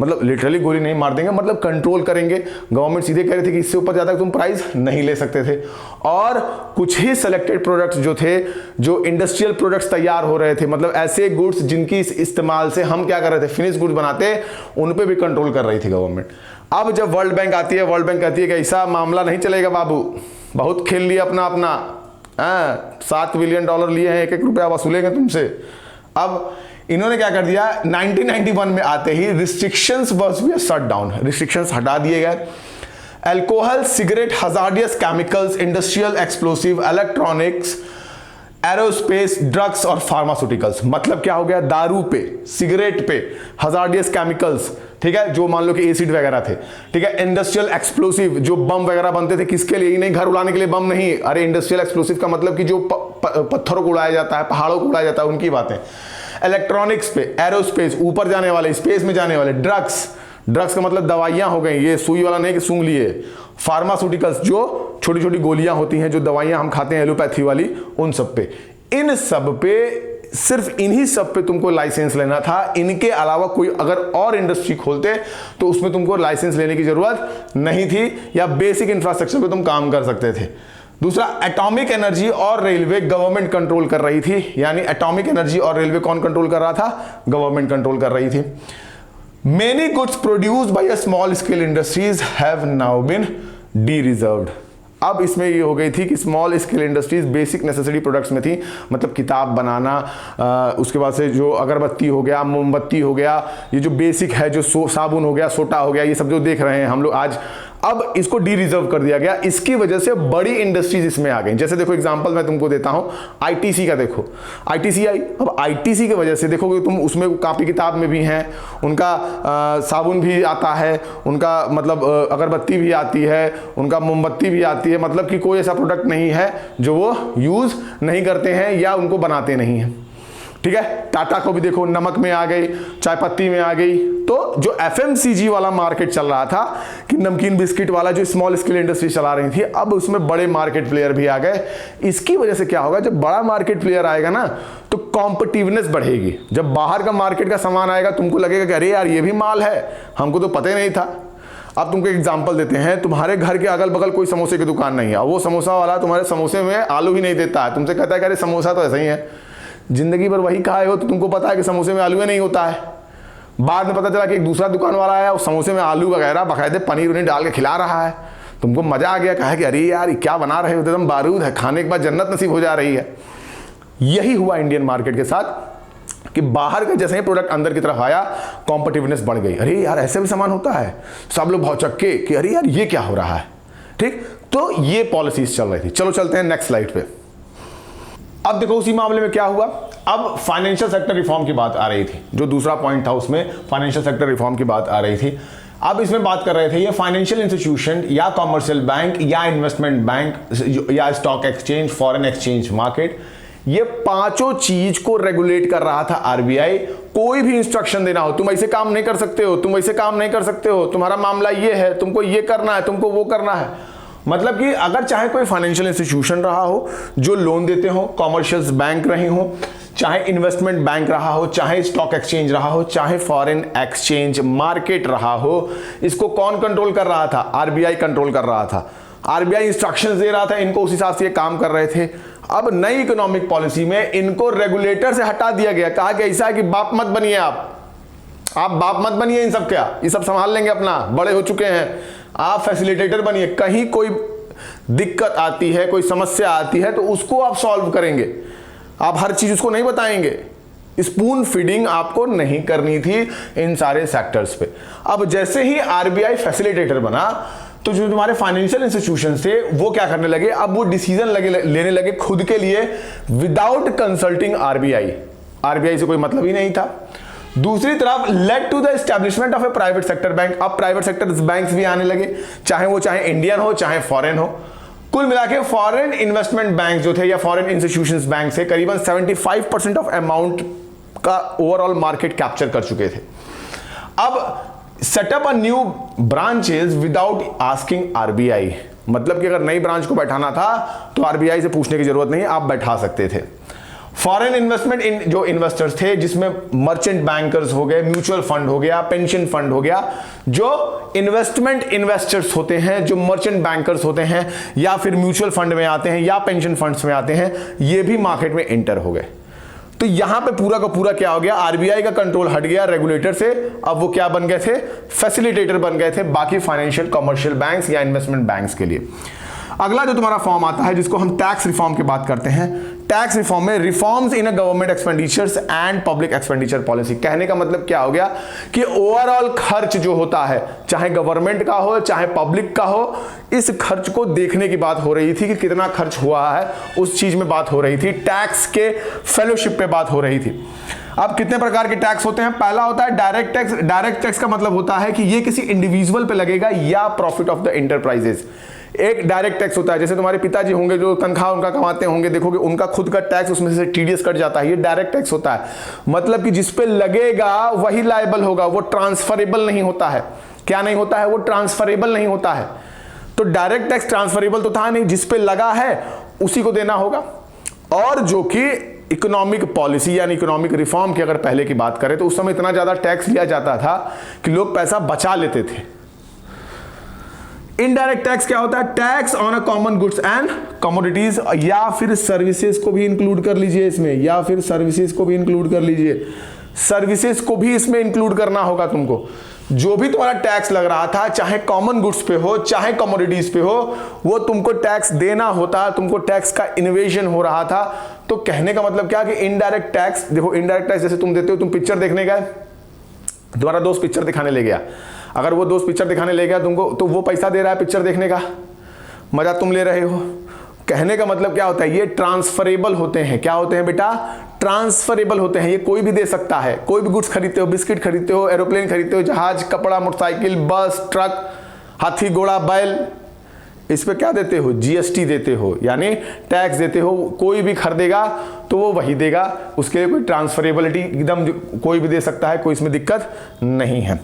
मतलब लिटरली गोली नहीं मार देंगे, मतलब कंट्रोल करेंगे। गवर्नमेंट सीधे कह रही थी कि इससे ऊपर ज्यादा तुम प्राइस नहीं ले सकते थे। और कुछ ही सिलेक्टेड प्रोडक्ट्स जो थे, जो इंडस्ट्रियल प्रोडक्ट्स तैयार हो रहे थे, मतलब ऐसे गुड्स जिनकी इस्तेमाल से हम क्या कर रहे थे, फिनिश गुड्स बनाते, उन पे भी कंट्रोल कर रही थी गवर्नमेंट। अब जब वर्ल्ड बैंक आती है, वर्ल्ड बैंक कहती है कि ऐसा मामला नहीं चलेगा बाबू, बहुत खेल लिया अपना 7 बिलियन डॉलर लिए हैं, 1-1 रुपया वसूलेंगे तुमसे। अब इन्होंने क्या कर दिया, 1991 में आते ही restrictions was be shut down, restrictions हटा दिए गए। Alcohol, cigarette, hazardous chemicals, industrial explosive, electronics, aerospace, drugs और फार्मास्यूटिकल्स, मतलब क्या हो गया, दारू पे, सिगरेट पे, हजार्डियस केमिकल्स, ठीक है, जो मान लो कि एसिड वगैरह थे, ठीक है, इंडस्ट्रियल एक्सप्लोसिव, जो बम वगैरह बनते थे, किसके लिए, नहीं घर उड़ाने के लिए बम नहीं, अरे इंडस्ट्रियल एक्सप्लोसिव का मतलब कि जो पत्थरों को उड़ाया जाता है, पहाड़ों को उड़ाया जाता है, उनकी बातें। इलेक्ट्रॉनिक्स पे, एरोस्पेस, ऊपर जाने वाले, स्पेस में जाने वाले, ड्रग्स, ड्रग्स का मतलब दवाइयां हो गई, ये सुई वाला नहीं कि सूंघ लिए, फार्मास्यूटिकल्स, जो छोटी छोटी गोलियां होती हैं, जो दवाइयां हम खाते हैं एलोपैथी वाली, उन सब पे, इन सब पे, सिर्फ इन्हीं सब पे तुमको लाइसेंस लेना था। इनके अलावा कोई अगर और इंडस्ट्री खोलते तो उसमें तुमको लाइसेंस लेने की जरूरत नहीं थी, या बेसिक इंफ्रास्ट्रक्चर पे तुम काम कर सकते थे। दूसरा, एटॉमिक एनर्जी और रेलवे गवर्नमेंट कंट्रोल कर रही थी, यानी एटॉमिक एनर्जी और रेलवे कौन कंट्रोल कर रहा था, गवर्नमेंट कंट्रोल कर रही थी। Many goods produced by a small scale industries have now been de-reserved. अब इसमें ये हो गई थी कि small scale industries basic necessity products में थी, मतलब किताब बनाना, उसके बाद से जो अगरबत्ती हो गया, मोमबत्ती हो गया, ये जो बेसिक है, जो साबुन हो गया, सोटा हो गया, ये सब जो देख रहे हैं हम लोग आज, अब इसको डी रिजर्व कर दिया गया। इसकी वजह से बड़ी इंडस्ट्रीज इसमें आ गई। जैसे देखो एग्जांपल मैं तुमको देता हूं, आईटीसी का देखो, आईटीसी आई, अब आईटीसी की वजह से देखोगे तुम, उसमें कापी किताब में भी हैं, उनका साबुन भी आता है, उनका मतलब अगरबत्ती भी आती है, उनका मोमबत्ती भी आती है, मतलब कि कोई ऐसा प्रोडक्ट नहीं है जो वो यूज नहीं करते हैं या उनको बनाते नहीं हैं, ठीक है। टाटा को भी देखो, नमक में आ गई, चाय पत्ती में आ गई। तो जो एफएमसीजी वाला मार्केट चल रहा था कि नमकीन बिस्किट वाला, जो स्मॉल स्केल इंडस्ट्री चला रही थी, अब उसमें बड़े मार्केट प्लेयर भी आ गए। इसकी वजह से क्या होगा, जब बड़ा मार्केट प्लेयर आएगा ना तो कॉम्पिटिटिवनेस बढ़ेगी। जब बाहर का मार्केट का सामान आएगा, तुमको लगेगा कि अरे यार ये भी माल है, हमको तो पता ही नहीं था। अब तुमको एग्जांपल देते हैं, तुम्हारे घर के अगल बगल कोई समोसे की दुकान नहीं है, और वो समोसा वाला तुम्हारे समोसे में आलू ही नहीं देता है, तुमसे कहता है कि अरे समोसा तो ऐसा ही है, जिंदगी भर वही खाए हो तो तुमको पता है कि समोसे में आलू नहीं होता है। बाद में पता चला कि एक दूसरा दुकान वाला आया, उस समोसे में आलू वगैरह बाकायदे पनीर उन्हें डाल के खिला रहा है, तुमको मजा आ गया, कहा कि अरे यार क्या बना रहे हो, एकदम बारूद है, खाने के बाद जन्नत नसीब हो जा रही है। यही हुआ इंडियन मार्केट के साथ कि बाहर का जैसे ही प्रोडक्ट अंदर की तरफ आया, कॉम्पिटिटिवनेस बढ़ गई। अरे यार ऐसे भी सामान होता है, सब लोग भौचक्के कि अरे यार ये क्या हो रहा है, ठीक। तो ये पॉलिसीज चल रही थी। चलो चलते हैं नेक्स्ट स्लाइड पे। अब देखो उसी मामले में क्या हुआ, अब फाइनेंशियल सेक्टर रिफॉर्म की बात आ रही थी, जो दूसरा पॉइंट था उसमें फाइनेंशियल सेक्टर रिफॉर्म की बात आ रही थी। अब इसमें बात कर रहे थे ये फाइनेंशियल इंस्टीट्यूशन या कॉमर्शियल बैंक या इन्वेस्टमेंट बैंक या stock exchange, foreign exchange market, ये पांचों चीज को रेगुलेट कर रहा था आरबीआई। कोई भी इंस्ट्रक्शन देना हो, तुम ऐसे काम नहीं कर सकते हो, तुम ऐसे काम नहीं कर सकते हो, तुम्हारा मामला ये है, तुमको ये करना है, तुमको वो करना है। मतलब कि अगर चाहे कोई फाइनेंशियल इंस्टीट्यूशन रहा हो जो लोन देते हो, कॉमर्शियल बैंक रहे हो, चाहे इन्वेस्टमेंट बैंक रहा हो, चाहे स्टॉक एक्सचेंज रहा हो, चाहे फॉरेन एक्सचेंज मार्केट रहा हो, इसको कौन कंट्रोल कर रहा था, आरबीआई कंट्रोल कर रहा था। आरबीआई इंस्ट्रक्शंस दे रहा था, इनको उस हिसाब से ये काम कर रहे थे। अब नई इकोनॉमिक पॉलिसी में इनको रेगुलेटर से हटा दिया गया, कहा कि ऐसा है कि बाप मत बनिए, आप बाप मत बनिए, इन सब क्या, ये सब संभाल लेंगे अपना, बड़े हो चुके हैं, आप फैसिलिटेटर बनिए। कहीं कोई दिक्कत आती है, कोई समस्या आती है, तो उसको आप सॉल्व करेंगे। आप हर चीज उसको नहीं बताएंगे। स्पून फीडिंग आपको नहीं करनी थी इन सारे सेक्टर्स पे। अब जैसे ही आरबीआई फैसिलिटेटर बना तो जो तुम्हारे फाइनेंशियल इंस्टीट्यूशन थे वो क्या करने लगे, अब वो डिसीजन लेने लगे खुद के लिए विदाउट कंसल्टिंग आरबीआई। आरबीआई से कोई मतलब ही नहीं था। दूसरी तरफ led to the establishment of a private sector bank. अब प्राइवेट सेक्टर बैंक्स भी आने लगे, चाहे इंडियन हो चाहे फॉरेन हो। कुल मिला के फॉरेन इन्वेस्टमेंट बैंक जो थे या फॉरेन इंस्टीट्यूशंस बैंक से करीबन 75% ऑफ अमाउंट का ओवरऑल मार्केट कैप्चर कर चुके थे। अब setup a new branches without asking RBI, मतलब कि अगर नई ब्रांच को बैठाना था तो आरबीआई से पूछने की जरूरत नहीं, आप बैठा सकते थे। फॉरेन इन्वेस्टमेंट इन जो इन्वेस्टर्स थे, जिसमें मर्चेंट बैंकर्स हो गए, म्यूचुअल फंड हो गया, पेंशन फंड हो गया, जो इन्वेस्टमेंट इन्वेस्टर्स होते हैं, जो मर्चेंट बैंकर्स होते हैं या फिर म्यूचुअल फंड में आते हैं या पेंशन फंड्स में आते हैं, ये भी मार्केट में एंटर हो गए। तो यहां पे पूरा का पूरा क्या हो गया, आरबीआई का कंट्रोल हट गया रेगुलेटर से। अब वो क्या बन गए थे, फैसिलिटेटर बन गए थे बाकी फाइनेंशियल कमर्शियल बैंक्स या इन्वेस्टमेंट बैंक्स के लिए। अगला जो तुम्हारा फॉर्म आता है जिसको हम टैक्स रिफॉर्म की बात करते हैं। टैक्स रिफॉर्म में reforms in a government expenditures and public expenditure policy. कहने का मतलब क्या हो गया कि ओवरऑल खर्च जो होता है, चाहे गवर्नमेंट का हो चाहे पब्लिक का हो, इस खर्च को देखने की बात हो रही थी कि कितना खर्च हुआ है, उस चीज में बात हो रही थी। टैक्स के फेलोशिप पे बात हो रही थी। अब कितने प्रकार के टैक्स होते हैं? पहला होता है डायरेक्ट टैक्स। डायरेक्ट टैक्स का मतलब होता है कि ये किसी इंडिविजुअल पे लगेगा या प्रॉफिट ऑफ द इंटरप्राइजेस। एक डायरेक्ट टैक्स होता है, जैसे तुम्हारे पिताजी होंगे जो तनख्वाह उनका कमाते होंगे, देखोगे उनका खुद का टैक्स उसमें से टीडीएस कट जाता है, ये डायरेक्ट टैक्स होता है। मतलब कि जिस पे लगेगा वही लायबल होगा, वो ट्रांसफरेबल नहीं होता है। क्या नहीं होता है? वो ट्रांसफरेबल नहीं होता है। तो डायरेक्ट टैक्स ट्रांसफरेबल तो था नहीं, जिस पे लगा है उसी को देना होगा। और जो कि इकोनॉमिक पॉलिसी यानी इकोनॉमिक रिफॉर्म की अगर पहले की बात करें तो उस समय इतना ज्यादा टैक्स लिया जाता था कि लोग पैसा बचा लेते थे। इनडायरेक्ट टैक्स क्या होता है? Tax on a common goods and commodities, या फिर सर्विसेज को भी इंक्लूड कर लीजिए इसमें, या फिर सर्विसेज को भी इंक्लूड कर लीजिए। सर्विसेज को भी इसमें इंक्लूड करना होगा तुमको। जो भी तुम्हारा टैक्स लग रहा था, चाहे कॉमन गुड्स पे हो चाहे कमोडिटीज पे हो, वो तुमको टैक्स देना होता, तुमको टैक्स का इन्वेजन हो रहा था। तो कहने का मतलब क्या कि इनडायरेक्ट टैक्स, देखो इनडायरेक्ट टैक्स जैसे तुम देते हो, तुम पिक्चर देखने गए, तुम्हारा दोस्त पिक्चर दिखाने ले गया, अगर वो दोस्त पिक्चर दिखाने ले गया तुमको, तो वो पैसा दे रहा है पिक्चर देखने का, मजा तुम ले रहे हो। कहने का मतलब क्या होता है, ये ट्रांसफरेबल होते हैं। क्या होते हैं बेटा? ट्रांसफरेबल होते हैं। ये कोई भी दे सकता है। कोई भी गुड्स खरीदते हो, बिस्किट खरीदते हो, एरोप्लेन खरीदते हो, जहाज, कपड़ा, मोटरसाइकिल, बस, ट्रक, हाथी, घोड़ा, बैल, इस पे क्या देते हो? जीएसटी देते हो, यानी टैक्स देते हो। कोई भी खरीदेगा तो वो वही देगा, उसके लिए कोई ट्रांसफरेबिलिटी एकदम कोई भी दे सकता है, कोई इसमें दिक्कत नहीं है।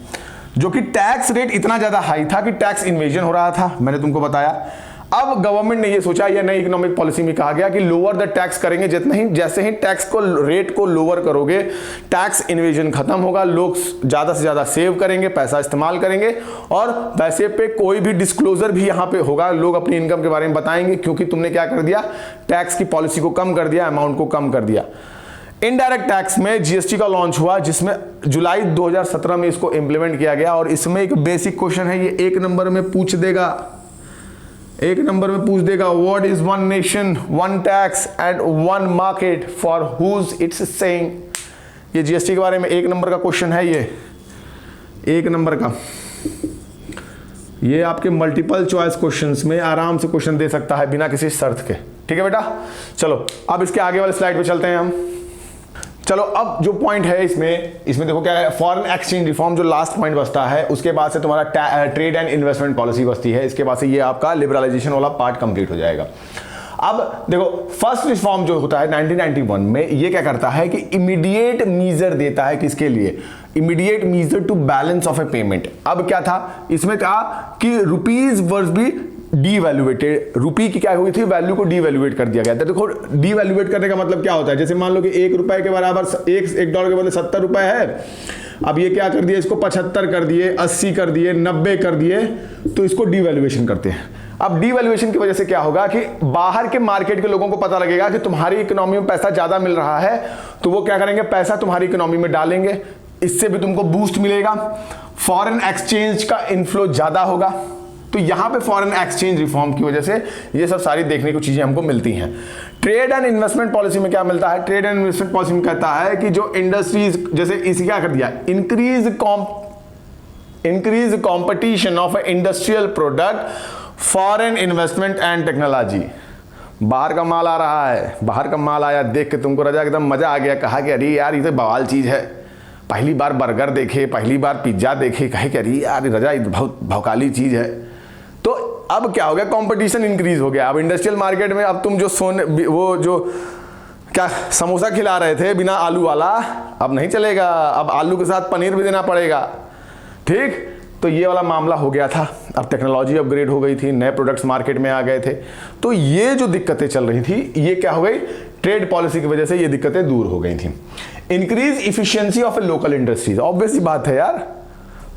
जो कि टैक्स रेट इतना ज्यादा हाई था कि टैक्स इन्वेजन हो रहा था, मैंने तुमको बताया। अब गवर्नमेंट ने ये सोचा, या नई इकोनॉमिक पॉलिसी में कहा गया कि लोअर द टैक्स करेंगे, जितना ही जैसे ही टैक्स को रेट को लोअर करोगे, टैक्स इन्वेजन खत्म होगा, लोग ज्यादा से ज्यादा सेव करेंगे, पैसा इस्तेमाल करेंगे, और पैसे पे कोई भी डिस्क्लोजर भी यहाँ पे होगा, लोग अपनी इनकम के बारे में बताएंगे, क्योंकि तुमने क्या कर दिया, टैक्स की पॉलिसी को कम कर दिया, अमाउंट को कम कर दिया। इनडायरेक्ट टैक्स में जीएसटी का लॉन्च हुआ, जिसमें जुलाई 2017 में इसको इंप्लीमेंट किया गया। और इसमें एक बेसिक क्वेश्चन है, ये एक नंबर में पूछ देगा, एक नंबर में पूछ देगा, what is one nation one tax and one market for whose it's saying. ये जीएसटी के बारे में एक नंबर का क्वेश्चन है, ये एक नंबर का। ये आपके मल्टीपल चॉइस क्वेश्चंस में आराम से क्वेश्चन दे सकता है बिना किसी शर्त के। ठीक है बेटा, चलो अब इसके आगे वाले स्लाइड पे चलते हैं हम। चलो अब जो पॉइंट है इसमें देखो क्या है, फॉरेन एक्सचेंज रिफॉर्म जो लास्ट पॉइंट बचता है, उसके बाद से तुम्हारा ट्रेड एंड इन्वेस्टमेंट पॉलिसी बचती है। इसके बाद से ये आपका लिबरलाइजेशन वाला पार्ट कंप्लीट हो जाएगा। अब देखो फर्स्ट रिफॉर्म जो होता है 1991 में, ये क्या करता है कि इमीडिएट मीजर देता है, किसके लिए? Immediate measure to balance of a payment. अब क्या था इसमें, था कि रुपीज वर्स भी डीवैल्यूएटेड, रुपी की क्या हुई थी, वैल्यू को डीवैल्यूएट कर दिया गया था। देखो डीवैल्यूएट करने का मतलब क्या होता है, जैसे मान लो कि $1 के बराबर एक डॉलर के बदले $70 है, अब ये क्या कर दिए, इसको 75 कर दिए, 80 कर दिए, 90 कर दिए, तो इसको डीवैल्यूएशन करते हैं। अब डीवैल्यूएशन की वजह से क्या होगा कि बाहर के मार्केट के लोगों को पता लगेगा कि तुम्हारी इकोनॉमी में पैसा ज्यादा मिल रहा है, तो वो क्या करेंगे, पैसा तुम्हारी इकोनॉमी में डालेंगे, इससे भी तुमको बूस्ट मिलेगा, फॉरेन एक्सचेंज का इनफ्लो ज्यादा होगा। तो यहां पे फॉरेन एक्सचेंज रिफॉर्म की वजह से ये सब सारी देखने को चीजें हमको मिलती हैं। ट्रेड एंड इन्वेस्टमेंट पॉलिसी में क्या मिलता है? ट्रेड एंड इन्वेस्टमेंट पॉलिसी में कहता है कि जो इंडस्ट्रीज, जैसे इसी क्या कर दिया, increase competition of industrial product, foreign investment and technology. बाहर का माल आ रहा है, बाहर का माल आया, देख के तुमको रजा एकदम मजा आ गया, कहा कि अरे यार ये तो बवाल चीज है, पहली बार बर्गर देखे, पहली बार पिज्जा देखे, कहे कि अरे यार रजा बहुत भौकाली चीज है। तो अब क्या हो गया, कंपटीशन इंक्रीज हो गया। अब इंडस्ट्रियल मार्केट में अब तुम जो वो जो क्या समोसा खिला रहे थे बिना आलू वाला, अब नहीं चलेगा, अब आलू के साथ पनीर भी देना पड़ेगा। ठीक, तो ये वाला मामला हो गया था। अब टेक्नोलॉजी अपग्रेड हो गई थी, नए प्रोडक्ट्स मार्केट में आ गए थे, तो ये जो दिक्कतें चल रही थी ये क्या हो गई, ट्रेड पॉलिसी की वजह से ये दिक्कतें दूर हो गई थी। Increase efficiency of a local industries, obvious सी बात है यार,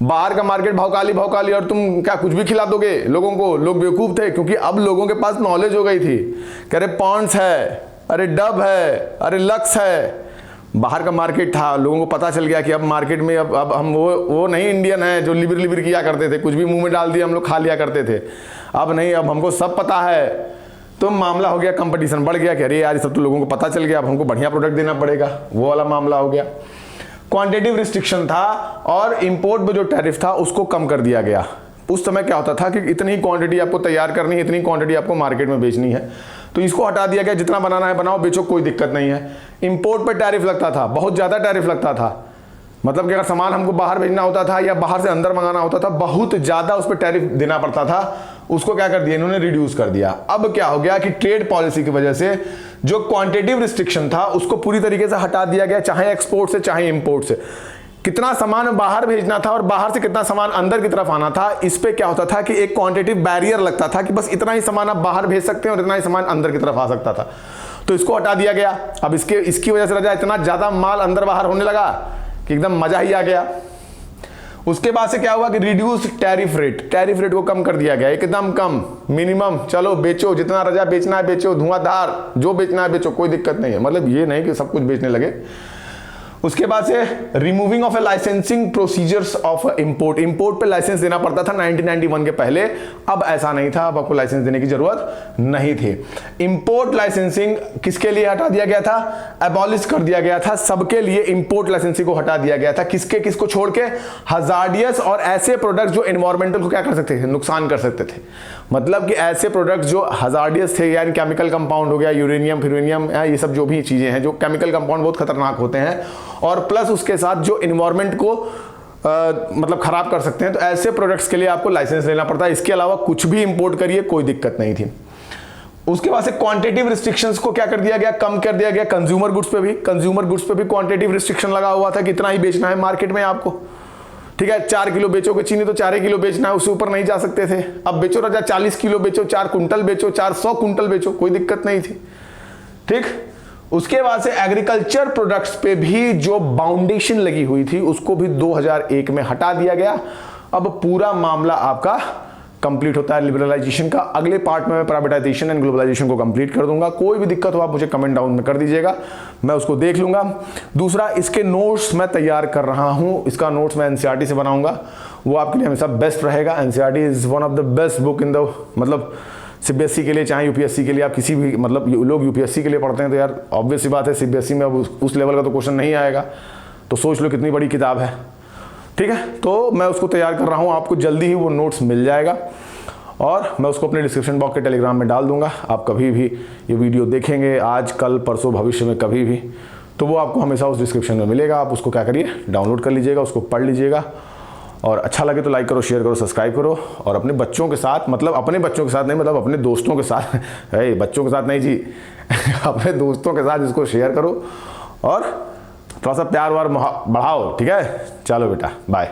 बाहर का मार्केट भौकाली और तुम क्या कुछ भी खिला दोगे लोगों को, लोग बेवकूफ थे, क्योंकि अब लोगों के पास नॉलेज हो गई थी कि अरे पॉन्ड्स है, अरे डब है, अरे लक्स है। बाहर का मार्केट था, लोगों को पता चल गया कि अब मार्केट में अब हम वो नहीं इंडियन है जो लिबर किया करते थे, कुछ भी मुंह में डाल दिया हम लोग खा लिया करते थे, अब नहीं, अब हमको सब पता है। तो मामला हो गया, कंपटीशन बढ़ गया कि अरे यार ये सब तो लोगों को पता चल गया, अब हमको बढ़िया प्रोडक्ट देना पड़ेगा, वो वाला मामला हो गया। क्वांटिटिव रिस्ट्रिक्शन था और इंपोर्ट में जो टैरिफ था उसको कम कर दिया गया। उस समय क्या होता था कि इतनी ही क्वांटिटी आपको तैयार करनी है, इतनी क्वांटिटी आपको मार्केट में बेचनी है, तो इसको हटा दिया गया, जितना बनाना है बनाओ, बेचो, कोई दिक्कत नहीं है। इंपोर्ट पे टैरिफ लगता था, बहुत ज़्यादा टैरिफ लगता था, मतलब कि अगर सामान हमको बाहर भेजना होता था या बाहर से अंदर मंगाना होता था, बहुत ज़्यादा उस पर टैरिफ देना पड़ता था, उसको क्या कर दिया इन्होंने, रिड्यूस कर दिया। अब क्या हो गया कि ट्रेड पॉलिसी की वजह से जो क्वांटिटिव रिस्ट्रिक्शन था उसको पूरी तरीके से हटा दिया गया, चाहे एक्सपोर्ट से चाहे इंपोर्ट से। कितना सामान बाहर भेजना था और बाहर से कितना सामान अंदर की तरफ आना था, इस पे क्या होता था कि एक क्वांटिटिव बैरियर लगता था कि बस इतना ही सामान आप बाहर भेज सकते हैं और इतना ही सामान अंदर की तरफ आ सकता था, तो इसको हटा दिया गया। अब इसकी वजह से इतना ज्यादा माल अंदर बाहर होने लगा कि एकदम मजा ही आ गया। उसके बाद से क्या हुआ कि रिड्यूस टैरिफ रेट को कम कर दिया गया, एकदम कम, मिनिमम, चलो बेचो, जितना रजा बेचना है बेचो, धुआंधार जो बेचना है बेचो, कोई दिक्कत नहीं है, मतलब ये नहीं कि सब कुछ बेचने लगे। उसके बाद से removing of A licensing procedures of import पे लाइसेंस देना पड़ता था 1991 के पहले, अब ऐसा नहीं था, अब आपको लाइसेंस देने की जरूरत नहीं थी। इंपोर्ट लाइसेंसिंग किसके लिए हटा दिया गया था, एबॉलिश कर दिया गया था, सबके लिए इंपोर्ट लाइसेंसिंग को हटा दिया गया था। किसको छोड़ के, हजार्डियस और ऐसे प्रोडक्ट जो एनवायरमेंटल को क्या कर सकते थे, नुकसान कर सकते थे, मतलब कि ऐसे प्रोडक्ट जो हजार्डियस थे, यानी केमिकल कंपाउंड हो गया, यूरेनियम, फिरेनियम, ये सब जो भी चीजें हैं जो केमिकल कंपाउंड बहुत खतरनाक होते हैं और प्लस उसके साथ जो एनवायरमेंट को मतलब खराब कर सकते हैं, तो ऐसे प्रोडक्ट्स के लिए आपको लाइसेंस लेना पड़ता है। इसके अलावा कुछ भी इंपोर्ट करिए कोई दिक्कत नहीं थी। उसके बाद से क्वांटिटिव रिस्ट्रिक्शंस को क्या कर दिया गया, कम कर दिया गया। कंज्यूमर गुड्स पे भी क्वांटिटिव रिस्ट्रिक्शन लगा हुआ था कि इतना ही बेचना है मार्केट में आपको, ठीक है, 4 किलो बेचोगे चीनी तो 4 किलो बेचना है, उससे ऊपर नहीं जा सकते थे। अब बेचो राजा 40 किलो बेचो, 4 कुंटल बेचो, 400 कुंटल बेचो, कोई दिक्कत नहीं थी। ठीक, उसके बाद से एग्रीकल्चर प्रोडक्ट्स पे भी जो बाउंडेशन लगी हुई थी उसको भी 2001 में हटा दिया गया। अब पूरा मामला आपका कंप्लीट होता है लिबरलाइजेशन का। अगले पार्ट में मैं प्राइवेटाइजेशन एंड ग्लोबलाइजेशन को कंप्लीट कर दूंगा। कोई भी दिक्कत हो आप मुझे कमेंट डाउन में कर दीजिएगा, मैं उसको देख लूंगा। दूसरा, इसके नोट्स मैं तैयार कर रहा हूं, इसका नोट्स मैं एनसीईआरटी से बनाऊंगा, वो आपके लिए हमेशा बेस्ट रहेगा। NCERT is one of the best book in the, मतलब सीबीएसई के लिए चाहे यूपीएससी के लिए, आप किसी भी, मतलब लोग यूपीएससी के लिए पढ़ते हैं तो यार ऑब्वियस सी बात है सीबीएसई में अब उस लेवल का तो क्वेश्चन नहीं आएगा, तो सोच लो कितनी बड़ी किताब है। ठीक है, तो मैं उसको तैयार कर रहा हूँ, आपको जल्दी ही वो नोट्स मिल जाएगा और मैं उसको अपने डिस्क्रिप्शन बॉक्स के टेलीग्राम में डाल दूंगा। आप कभी भी ये वीडियो देखेंगे, आज कल परसों भविष्य में कभी भी, तो वो आपको हमेशा उस डिस्क्रिप्शन में मिलेगा। आप उसको क्या करिए, डाउनलोड कर लीजिएगा, उसको पढ़ लीजिएगा और अच्छा लगे तो लाइक करो, शेयर करो, सब्सक्राइब करो और अपने बच्चों के साथ, मतलब अपने बच्चों के साथ नहीं, मतलब अपने दोस्तों के साथ बच्चों के साथ नहीं जी अपने दोस्तों के साथ इसको शेयर करो और थोड़ा सा प्यार वार बढ़ाओ। ठीक है, चलो बेटा, बाय।